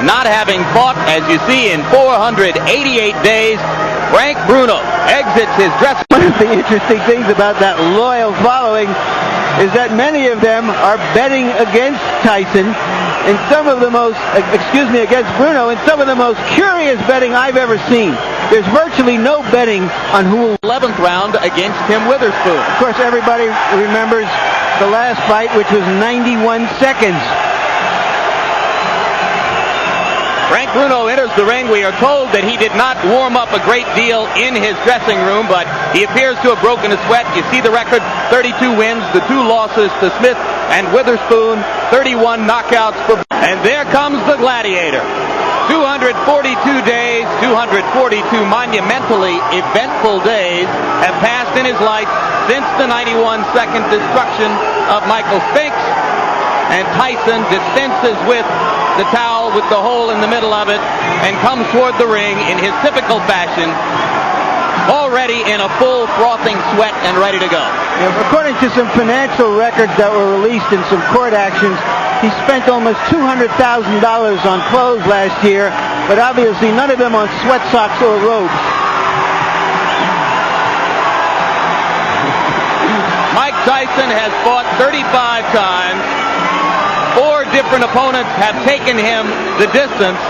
not having fought, as you see, in 488 days. Frank Bruno exits his dressing room. One of the interesting things about that loyal following is that many of them are betting against Tyson in some of the most, against Bruno, in some of the most curious betting I've ever seen. There's virtually no betting on who will 11th round against Tim Witherspoon. Of course, everybody remembers the last fight, which was 91 seconds. Frank Bruno enters the ring. We are told that he did not warm up a great deal in his dressing room, but he appears to have broken a sweat. You see the record, 32 wins, the 2 losses to Smith and Witherspoon, 31 knockouts for... And there comes the Gladiator. 242 days, 242 monumentally eventful days have passed in his life since the 91-second destruction of Michael Spinks. And Tyson dispenses with the towel with the hole in the middle of it and comes toward the ring in his typical fashion, already in a full frothing sweat and ready to go. Yeah, according to some financial records that were released in some court actions, he spent almost $200,000 on clothes last year, but obviously none of them on sweat socks or robes. Mike Tyson has fought 35 times. 4 different opponents have taken him the distance.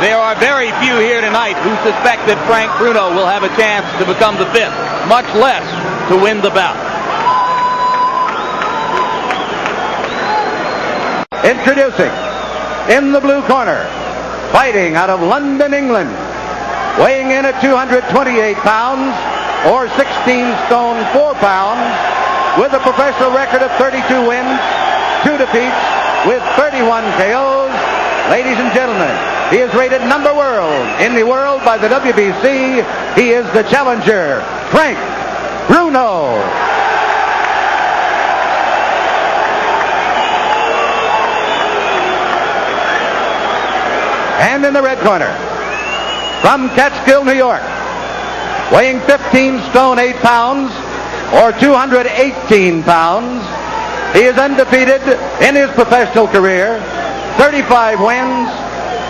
There are very few here tonight who suspect that Frank Bruno will have a chance to become the 5th, much less to win the bout. Introducing, in the blue corner, fighting out of London, England, weighing in at 228 pounds, or 16 stone 4 pounds, with a professional record of 32 wins, 2 defeats, with 31 KOs. Ladies and gentlemen, he is rated #1 in the world by the WBC. He is the challenger, Frank Bruno. And in the red corner, from Catskill, New York, weighing 15 stone 8 pounds, or 218 pounds, he is undefeated in his professional career, 35 wins,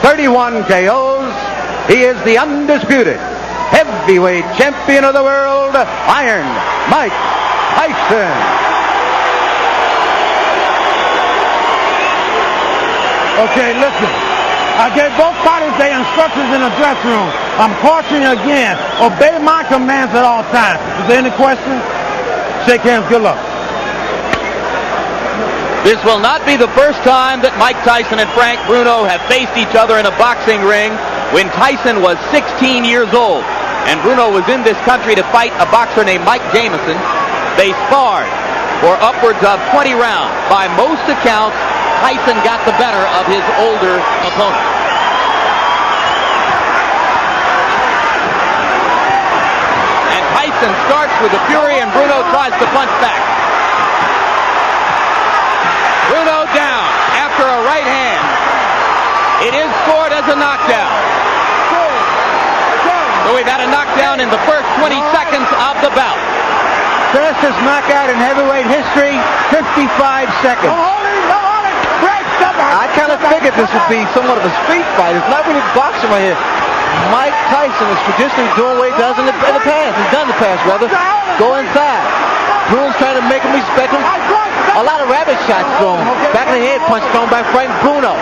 31 KOs. He is the undisputed heavyweight champion of the world, Iron Mike Tyson. Okay, listen. I gave both parties their instructions in the dressing room. I'm cautioning you again. Obey my commands at all times. Is there any questions? Shake hands. Good luck. This will not be the first time that Mike Tyson and Frank Bruno have faced each other in a boxing ring. When Tyson was 16 years old and Bruno was in this country to fight a boxer named Mike Jamison, they sparred for upwards of 20 rounds. By most accounts, Tyson got the better of his older opponent. And Tyson starts with a fury and Bruno tries to punch back. Bruno down after a right hand. It is scored as a knockdown. So we've had a knockdown in the first 20 seconds of the bout. Fastest knockout in heavyweight history, 55 seconds. I kind of figured this would be somewhat of a street fight. It's not really boxing right here. Mike Tyson is traditionally doing what he does in the past. He's done in the past, rather. Go inside. Bruno's trying to make him respect him. A lot of rabbit shots thrown. Back in the head punch thrown by Frank Bruno.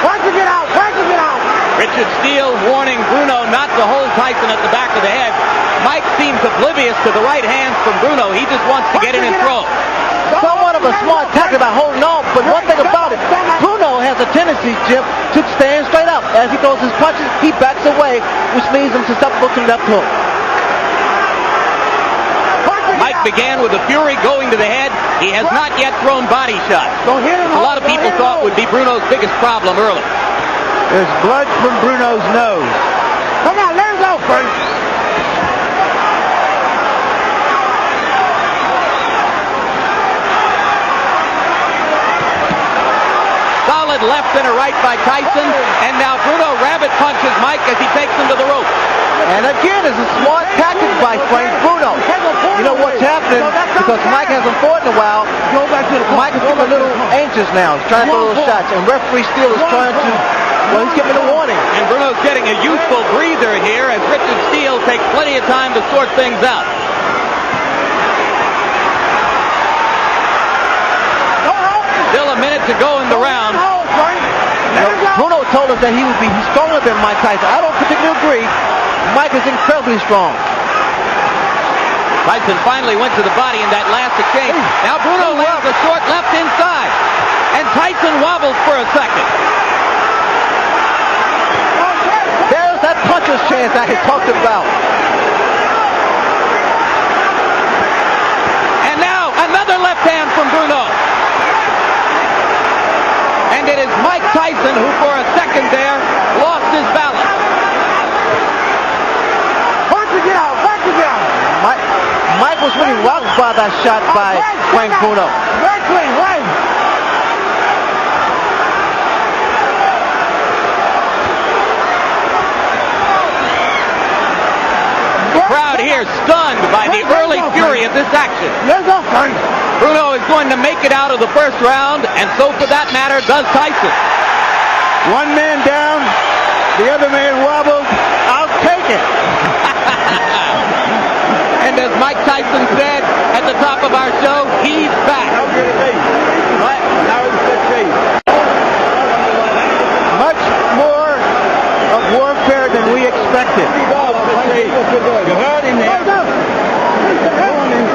Once you get out, once you get out. Richard Steele warning Bruno not to hold Tyson at the back of the head. Mike seems oblivious to the right hands from Bruno. He just wants to get in and throw. Somewhat of a smart tactic about holding on, but one thing about it, Bruno has a tendency, Jim, to stand straight up. As he throws his punches, he backs away, which leads him to susceptible to left hook. Mike began with a fury going to the head. He has not yet thrown body shots. A lot of people thought would be Bruno's biggest problem early. There's blood from Bruno's nose. Come on, let him go first. Solid good left and a right by Tyson. And now Bruno rabbit punches Mike as he takes him to the rope. And again, it's a smart tactic by Frank Bruno. You know what's happening? Because Mike hasn't fought in a while, Mike is getting a little anxious now. He's trying to throw those shots. And referee Steele is trying to, well, he's giving a warning. And Bruno's getting a useful breather here as Richard Steele takes plenty of time to sort things out. Still a minute to go in the round. Bruno told us that he would be stronger than Mike Tyson. I don't particularly agree. Mike is incredibly strong. Tyson finally went to the body in that last exchange. Now Bruno lands a short left inside. And Tyson wobbles for a second. There's that puncher's chance I had talked about. And now another left hand from Bruno. And it is Mike Tyson who for a second there lost his balance. Mike was really rocked by that shot by Frank Bruno. The crowd here stunned by the early fury of this action. Bruno is going to make it out of the first round, and so for that matter does Tyson. One man down, the other man wobbles. I'll take it. And as Mike Tyson said at the top of our show, he's back. Much more of warfare than we expected.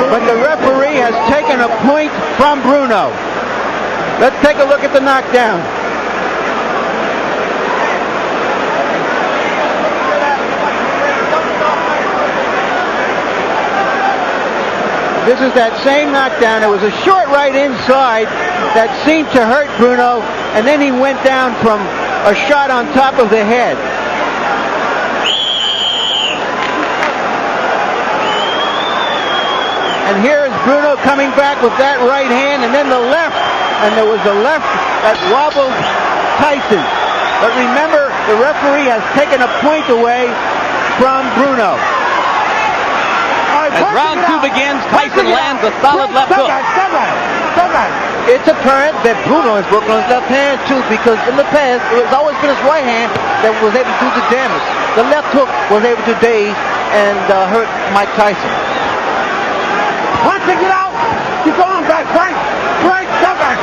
But the referee has taken a point from Bruno. Let's take a look at the knockdown. This is that same knockdown. It was a short right inside that seemed to hurt Bruno, and then he went down from a shot on top of the head. And here is Bruno coming back with that right hand, and then the left. And there was a left that wobbled Tyson. But remember, the referee has taken a point away from Bruno. As round two begins, Tyson lands a solid left hook. It's apparent that Bruno is working on his left hand too, because in the past it was always been his right hand that was able to do the damage. The left hook was able to daze and hurt Mike Tyson. Punching it out. Keep going back, Frank. Frank, step back.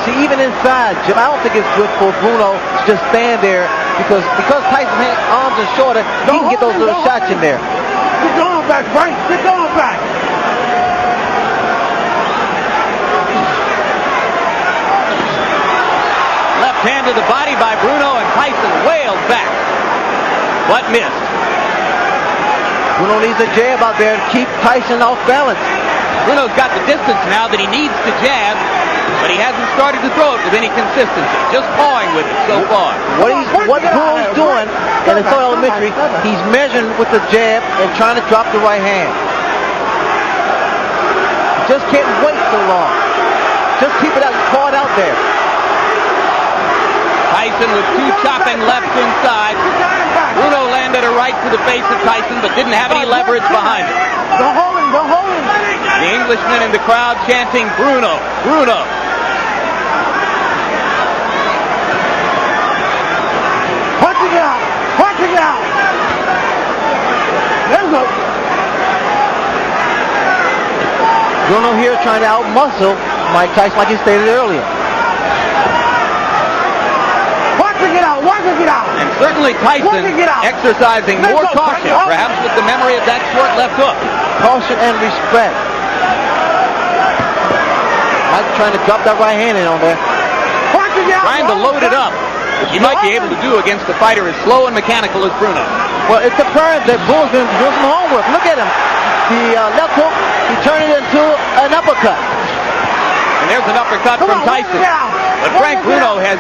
See, even inside, Jim, I don't think it's good for Bruno to just stand there because Tyson's arms are shorter, he can get those little shots in there. Keep going back, Frank. Keep going back. Left hand to the body by Bruno, and Tyson wailed back, but missed. Bruno needs a jab out there to keep Tyson off balance. Bruno's got the distance now that he needs to jab, but he hasn't started to throw it with any consistency, just pawing with it so far. What Bruno's doing, and it's so elementary, he's measuring with the jab and trying to drop the right hand. Just can't wait so long. Just keep it out, caught out there. Tyson with two chopping lefts inside. Bruno landed a right to the face of Tyson, but didn't have any leverage behind it. Go hold him. The Englishmen in the crowd chanting, Bruno, Bruno. Punching it out. There we go. Bruno here trying to outmuscle Mike Tyson like he stated earlier. Punching it out. And certainly Tyson exercising more caution, perhaps with the memory of that short left hook. Caution and respect. Mike trying to drop that right hand in on there. Trying to load it up, which he might be able to do against a fighter as slow and mechanical as Bruno. Well, it's apparent that Bruno's been doing some homework. Look at him. The left hook, he turned it into an uppercut. And there's an uppercut from Tyson. But Frank Bruno has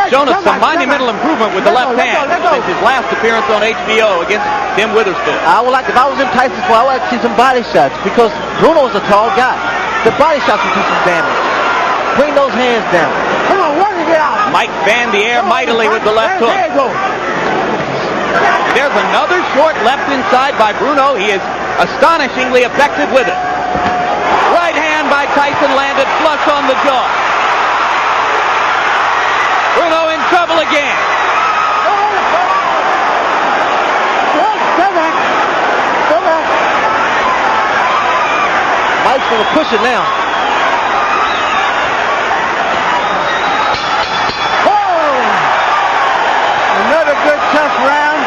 shown us some monumental improvement with the left hand since his last appearance on HBO against Tim Witherspoon. I would like, if I was in Tyson's corner, I would like to see some body shots because Bruno's a tall guy. The body shots will do some damage. Bring those hands down. Mike fanned the air mightily with the left hook. There you go. There's another short left inside by Bruno. He is astonishingly effective with it. Right hand by Tyson landed flush on the jaw. Bruno in trouble again. Mike's going to push it now. Oh! Another good tough round,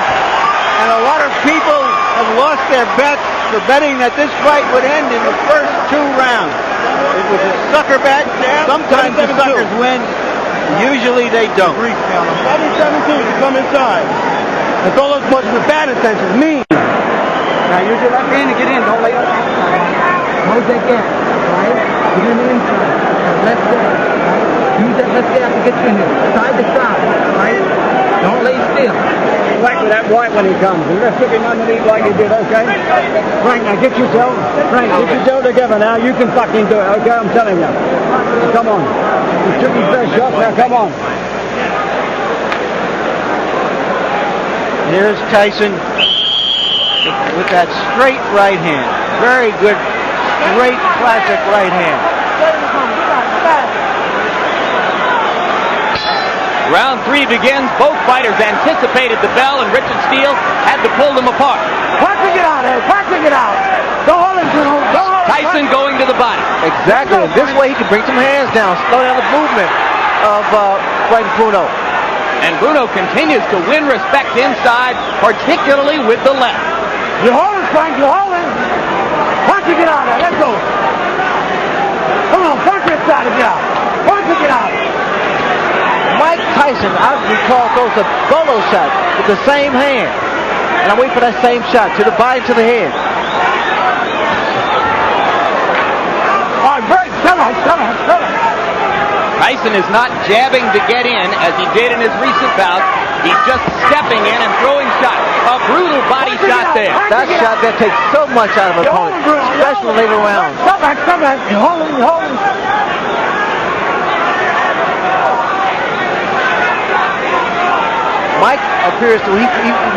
and a lot of people have lost their bets for betting that this fight would end in the first 2 rounds. It was a sucker bet. Sometimes the suckers win. Usually they don't. 17, come inside. That's all as much as the bad intentions mean. Now use your left hand to get in. Don't lay on the outside. Hold that gap, right? Get in the inside. Left jab, right? Use that left jab to get you in there. Side to side, right? Don't lay still. Whack with that right when he comes. You're going to stick him underneath like you did, okay? Frank, now get yourself together now. You can fucking do it, okay? I'm telling you. Now, come on. You took his best shot, now come on. Here's Tyson with that straight right hand. Very good, straight, classic right hand. Round 3 begins. Both fighters anticipated the bell, and Richard Steele had to pull them apart. Practice it out, Ed. Practice it out. Don't hold him, Bruno. Don't hold him. Tyson going to the body. Exactly. And this way he can bring some hands down, slow down the movement of Frank Bruno. And Bruno continues to win respect inside, particularly with the left. You hold him, Frank. You hold him. Practice it out, Ed. Let's go. Come on, practice it out. Practice it out. Mike Tyson, I recall, throws a bolo shot with the same hand. And I wait for that same shot to the body, to the head. All right, break. Come on. Tyson is not jabbing to get in as he did in his recent bout. He's just stepping in and throwing shots. A brutal body shot there. That shot there takes so much out of an opponent, especially later rounds. Come back. You hold him. Mike appears to, he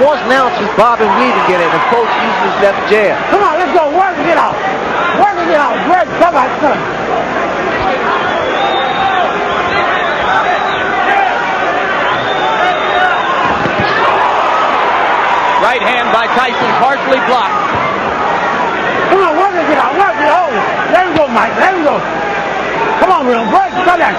wants now to bob and weave and get in, and Coach uses his left jab. Come on, let's go. Work it out. Greg, come on. Right hand by Tyson, partially blocked. Come on, work it out. Hold it. Let him go, Mike. Let him go. Come on, Bruno. Break. Come back.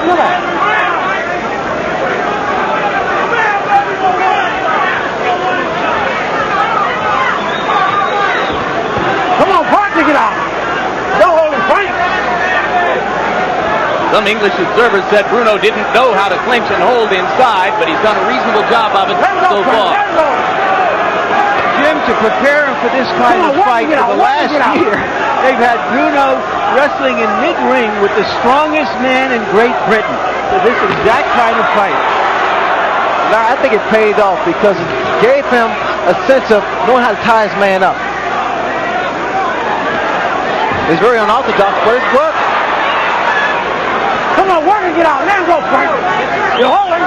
Come on, practice it out. Don't hold him, Frank. Some English observers said Bruno didn't know how to clinch and hold inside, but he's done a reasonable job of it so far. Jim, to prepare him for this kind of fight for the last year, they've had Bruno wrestling in mid-ring with the strongest man in Great Britain for this exact kind of fight. Now, I think it paid off because it gave him a sense of knowing how to tie his man up. He's very unorthodox, but it's work. Come on, work it out. Let him go, Frank. You're holding.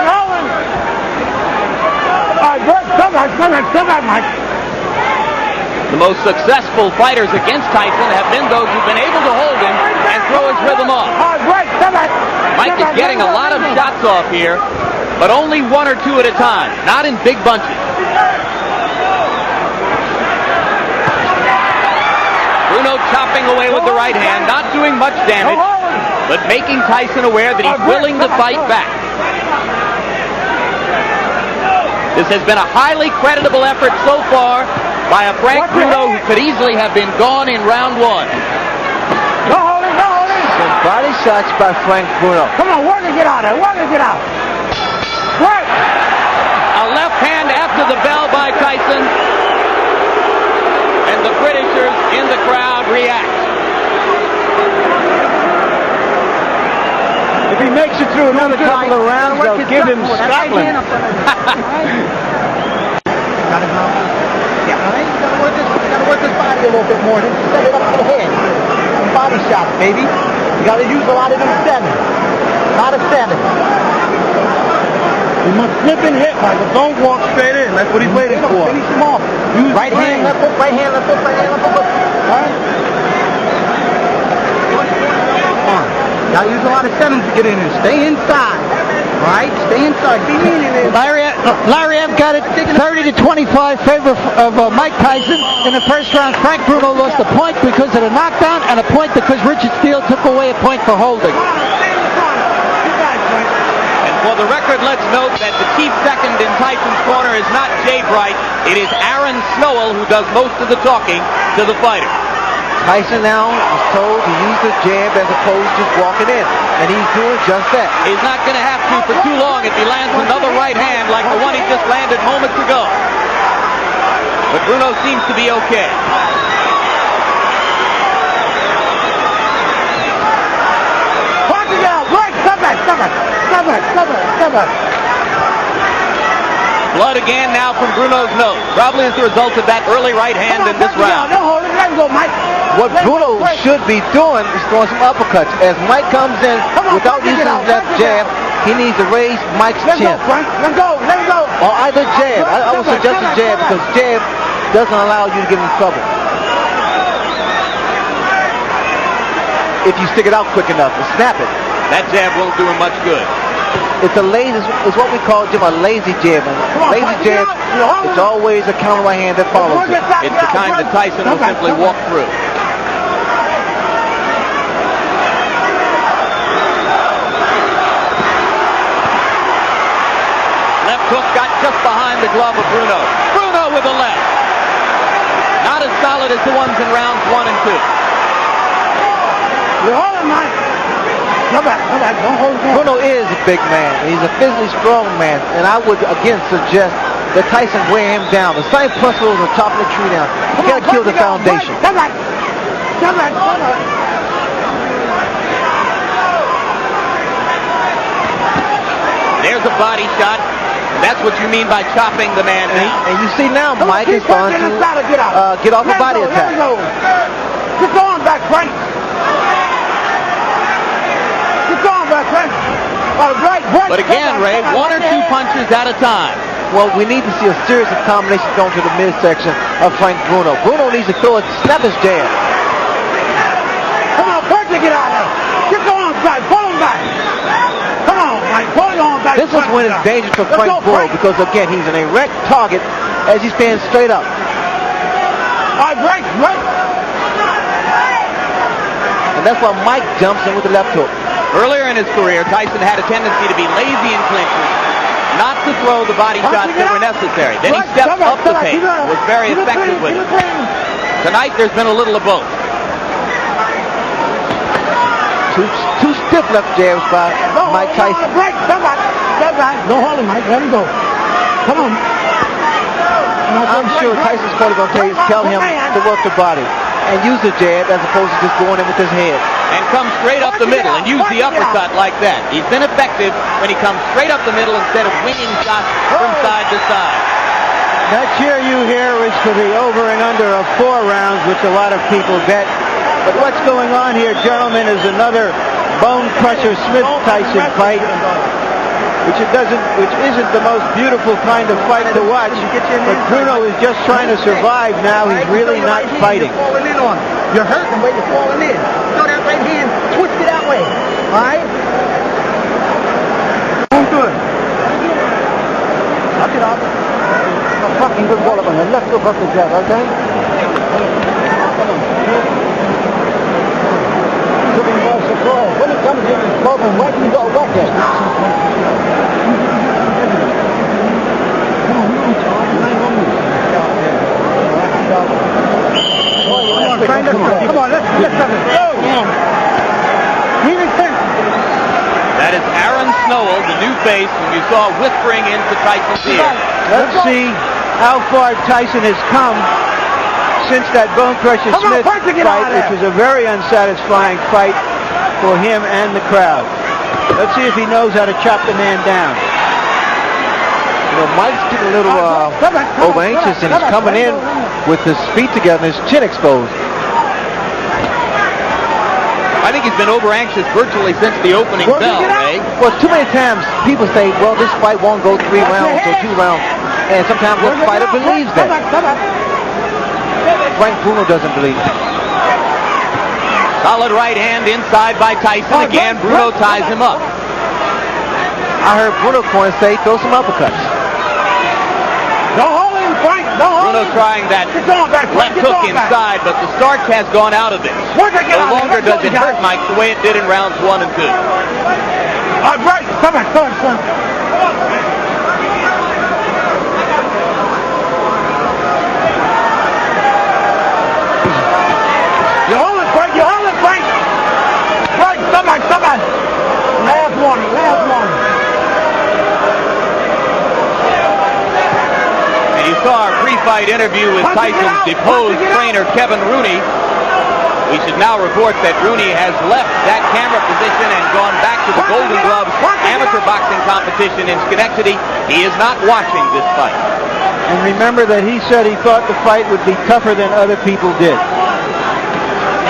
All right, Bert, come back, Mike. The most successful fighters against Tyson have been those who've been able to hold him and throw his rhythm off. All right, break, come back. Mike is getting a lot of shots off here, but only 1 or 2 at a time, not in big bunches. Bruno chopping away with the right hand, not doing much damage, but making Tyson aware that he's willing to fight back. This has been a highly creditable effort so far by a Frank Bruno who could easily have been gone in round 1. No holding. Some body shots by Frank Bruno. Come on, work it out. Right. A left hand after the bell by Tyson. And the Britishers in the crowd react. If he makes it through another couple of rounds, they'll give him Scotland. Gotta work his body a little bit more. Just set it up to the head. Some body shots, baby. You gotta use a lot of them 7. A lot of 7. You must slip and hit, Michael. Don't walk straight in. That's what he's waiting for. Finish him off. Use Right hand, left hook, right hand, left hook, right hand, left hook. All right? Come on. Y'all use a lot of settings to get in there. Stay inside. All right? Stay inside. Be leaning in. Larry M got it 30-25 favor of Mike Tyson. In the first round, Frank Bruno lost a point because of the knockdown and a point because Richard Steele took away a point for holding. For the record, let's note that the chief second in Tyson's corner is not Jay Bright. It is Aaron Snowell who does most of the talking to the fighter. Tyson now is told to use the jab as opposed to walking in, and he's doing just that. He's not going to have to for too long if he lands another right hand like the one he just landed moments ago. But Bruno seems to be okay. Blood again now from Bruno's nose. Probably as a result of that early right hand in this round. What Bruno should be doing is throwing some uppercuts. As Mike comes in without using his left jab, he needs to raise Mike's chin. Let go. Or either jab. I would suggest a jab because jab doesn't allow you to get in trouble. If you stick it out quick enough and snap it. That jab won't do him much good. It's a lazy. It's what we call Jim a lazy jab. Lazy jab. It's always a counter right hand that follows it. It's the kind that Tyson will simply walk through. Left hook got just behind the glove of Bruno. Bruno with the left. Not as solid as the ones in rounds 1 and 2. You're holding, Mike. Come back. Don't hold him. Bruno is a big man. He's a physically strong man, and I would again suggest that Tyson wear him down. The same principle of chopping the tree down. You gotta kill the foundation. Come back. There's a body shot. That's what you mean by chopping the man down. And you see now, Mike is going to get off a body attack. Get on back, Frank. But again, Ray, 1 or 2 punches at a time. Well, we need to see a series of combinations going to the midsection of Frank Bruno. Bruno needs to throw it, snap his jab. Come on, Frank, get out of there. Get on back, pull him back. Come on, Mike, pull it on back. This is when it's dangerous for Frank Bruno because, again, he's an erect target as he stands straight up. All right, break. And that's why Mike jumps in with the left hook. Earlier in his career, Tyson had a tendency to be lazy in clinches, not to throw the body shots that were necessary. Then he stepped up the pace, was very effective with it. Tonight, there's been a little of both. Two stiff left jabs by Mike Tyson. Don't hold him, Mike. Let him go. Come on. I'm sure Tyson's coach is going to tell him to work the body and use the jab as opposed to just going in with his head. And come straight up the middle and use the uppercut like that. He's been effective when he comes straight up the middle instead of winging shots from side to side. That cheer you hear is for the over and under of 4 rounds, which a lot of people bet. But what's going on here, gentlemen, is another bone crusher Smith-Tyson fight, which isn't the most beautiful kind of fight to watch. But Bruno is just trying to survive now. He's really not fighting. You're hurting the way you're falling in. Throw that right hand, twist it that way. All right? I'm good. Knock it off. A fucking good ball up on the left hook off the jab, okay? When it comes in his problem, why can you go back there? Come on, let's have it. That is Aaron Snowell, the new face, whom you saw whispering into Tyson's ear. Let's see how far Tyson has come since that Bone Crusher Smith fight, which was a very unsatisfying fight for him and the crowd. Let's see if he knows how to chop the man down. You know, Mike's getting a little over anxious, and he's coming in with his feet together and his chin exposed. I think he's been over-anxious virtually since the opening bell, eh? Well, too many times people say, well, this fight won't go 3 rounds or 2 rounds. And sometimes the fighter believes that. Frank Bruno doesn't believe it. Solid right hand inside by Tyson. Again, Bruno ties him up. I heard Bruno corner say, throw some uppercuts. Don't hold him, Frank. Don't hold Bruno him. trying that left hook inside, but the starch has gone out of this. No longer does it hurt Mike the way it did in rounds 1 and 2. Right. Come on, son. You hold it, Frank. Frank, somebody. Last warning. And you saw our pre-fight interview with Tyson's deposed trainer, Kevin Rooney. We should now report that Rooney has left that camera position and gone back to the Golden Gloves amateur boxing competition in Schenectady. He is not watching this fight. And remember that he said he thought the fight would be tougher than other people did.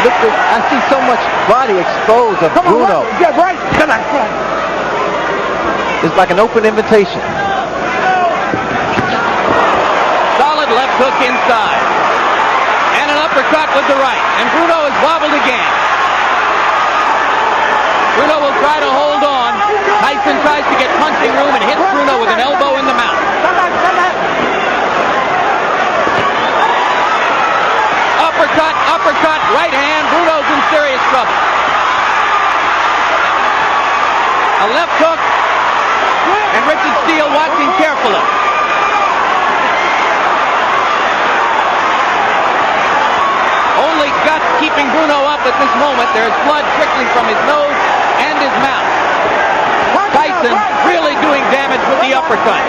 Look, I see so much body exposed of Bruno. Get right. Come on. It's like an open invitation. Solid left hook inside. And an uppercut with the right. And Bruno is wobbled again. Bruno will try to hold on. Tyson tries to get punching room and hits Bruno with an elbow in the mouth. Uppercut, right hand. Bruno's in serious trouble. A left hook. And Richard Steele watching carefully. Only guts keeping Bruno up at this moment. There's blood trickling from his nose and his mouth. Tyson really doing damage with the uppercut.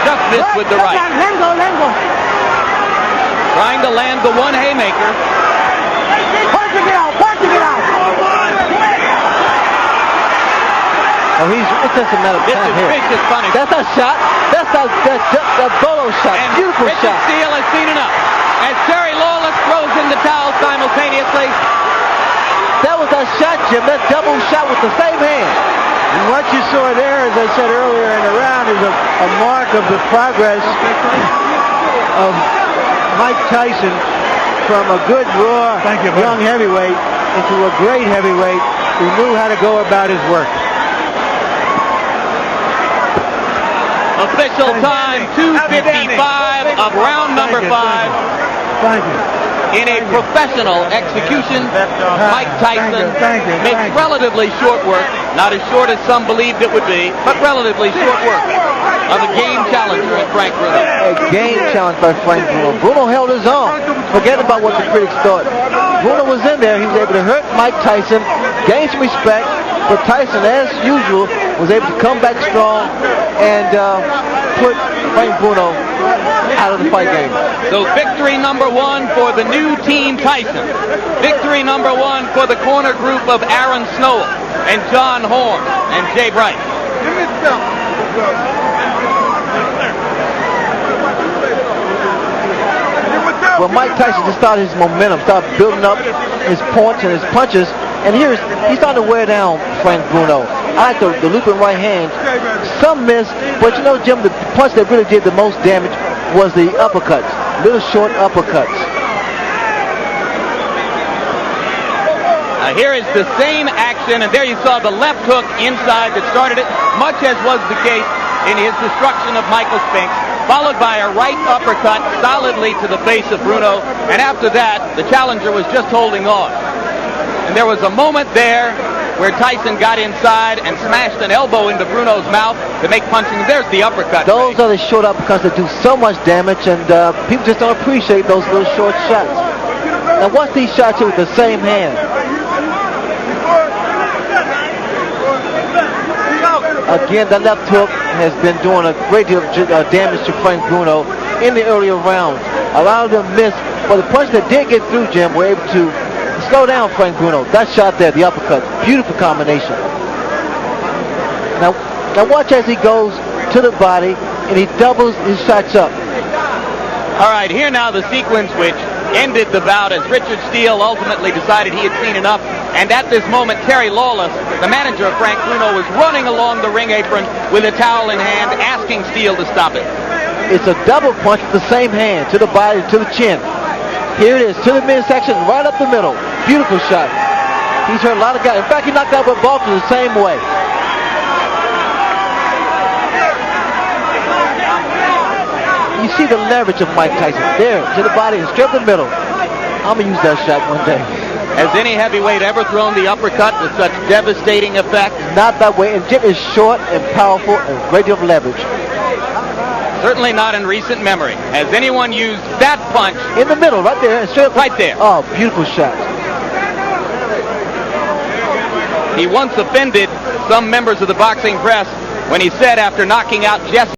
Just missed with the right. Trying to land the one haymaker. Punching it out. Oh, it's just a matter of This time is here. vicious punishment. That's a shot. That's a bolo shot. And Beautiful Richard shot. Steele has seen enough. As Terry Lawless throws in the towel simultaneously. That was a shot, Jim. That double shot with the same hand. And what you saw there, as I said earlier in the round, is a mark of the progress of Mike Tyson from a good, raw, young heavyweight into a great heavyweight who knew how to go about his work. Official time, 2:55 of round number 5. Thank you. In a professional execution, Mike Tyson makes relatively short work, not as short as some believed it would be, but relatively short work of a game challenger in Frank Bruno. A game challenge by Frank Bruno. Bruno held his own. Forget about what the critics thought. Bruno was in there. He was able to hurt Mike Tyson, gain some respect, but Tyson, as usual, was able to come back strong and put Frank Bruno out of the fight game. So victory number 1 for the new team Tyson. Victory number 1 for the corner group of Aaron Snowell and John Horn and Jay Bright. Well, Mike Tyson just started his momentum, started building up his points and his punches, and he's starting to wear down Frank Bruno. I like the looping right hand. Some missed, but you know, Jim, the punch that really did the most damage was the uppercuts, little short uppercuts. Here is the same action, and there you saw the left hook inside that started it, much as was the case in his destruction of Michael Spinks, followed by a right uppercut solidly to the face of Bruno, and after that, the challenger was just holding on. And there was a moment there where Tyson got inside and smashed an elbow into Bruno's mouth to make punching. There's the uppercut. Those are the short uppercuts that do so much damage, and people just don't appreciate those little short shots. Now watch these shots here with the same hand. Again, the left hook has been doing a great deal of damage to Frank Bruno in the earlier rounds. A lot of them missed, but the punch that did get through, Jim, were able to slow down Frank Bruno. That shot there, the uppercut, beautiful combination. Now watch as he goes to the body and he doubles his shots up. All right, here now the sequence which ended the bout as Richard Steele ultimately decided he had seen enough. And at this moment, Terry Lawless, the manager of Frank Bruno, was running along the ring apron with a towel in hand, asking Steele to stop it. It's a double punch with the same hand, to the body, to the chin. Here it is, to the midsection, right up the middle. Beautiful shot. He's hurt a lot of guys. In fact, he knocked out Bob Baltimore the same way. You see the leverage of Mike Tyson. There, to the body and straight up the middle. I'm going to use that shot one day. Has any heavyweight ever thrown the uppercut with such devastating effect? Not that way. And Jim is short and powerful and a great deal of leverage. Certainly not in recent memory. Has anyone used that punch? In the middle, right there. And straight up. Right there. Oh, beautiful shot. He once offended some members of the boxing press when he said after knocking out Jesse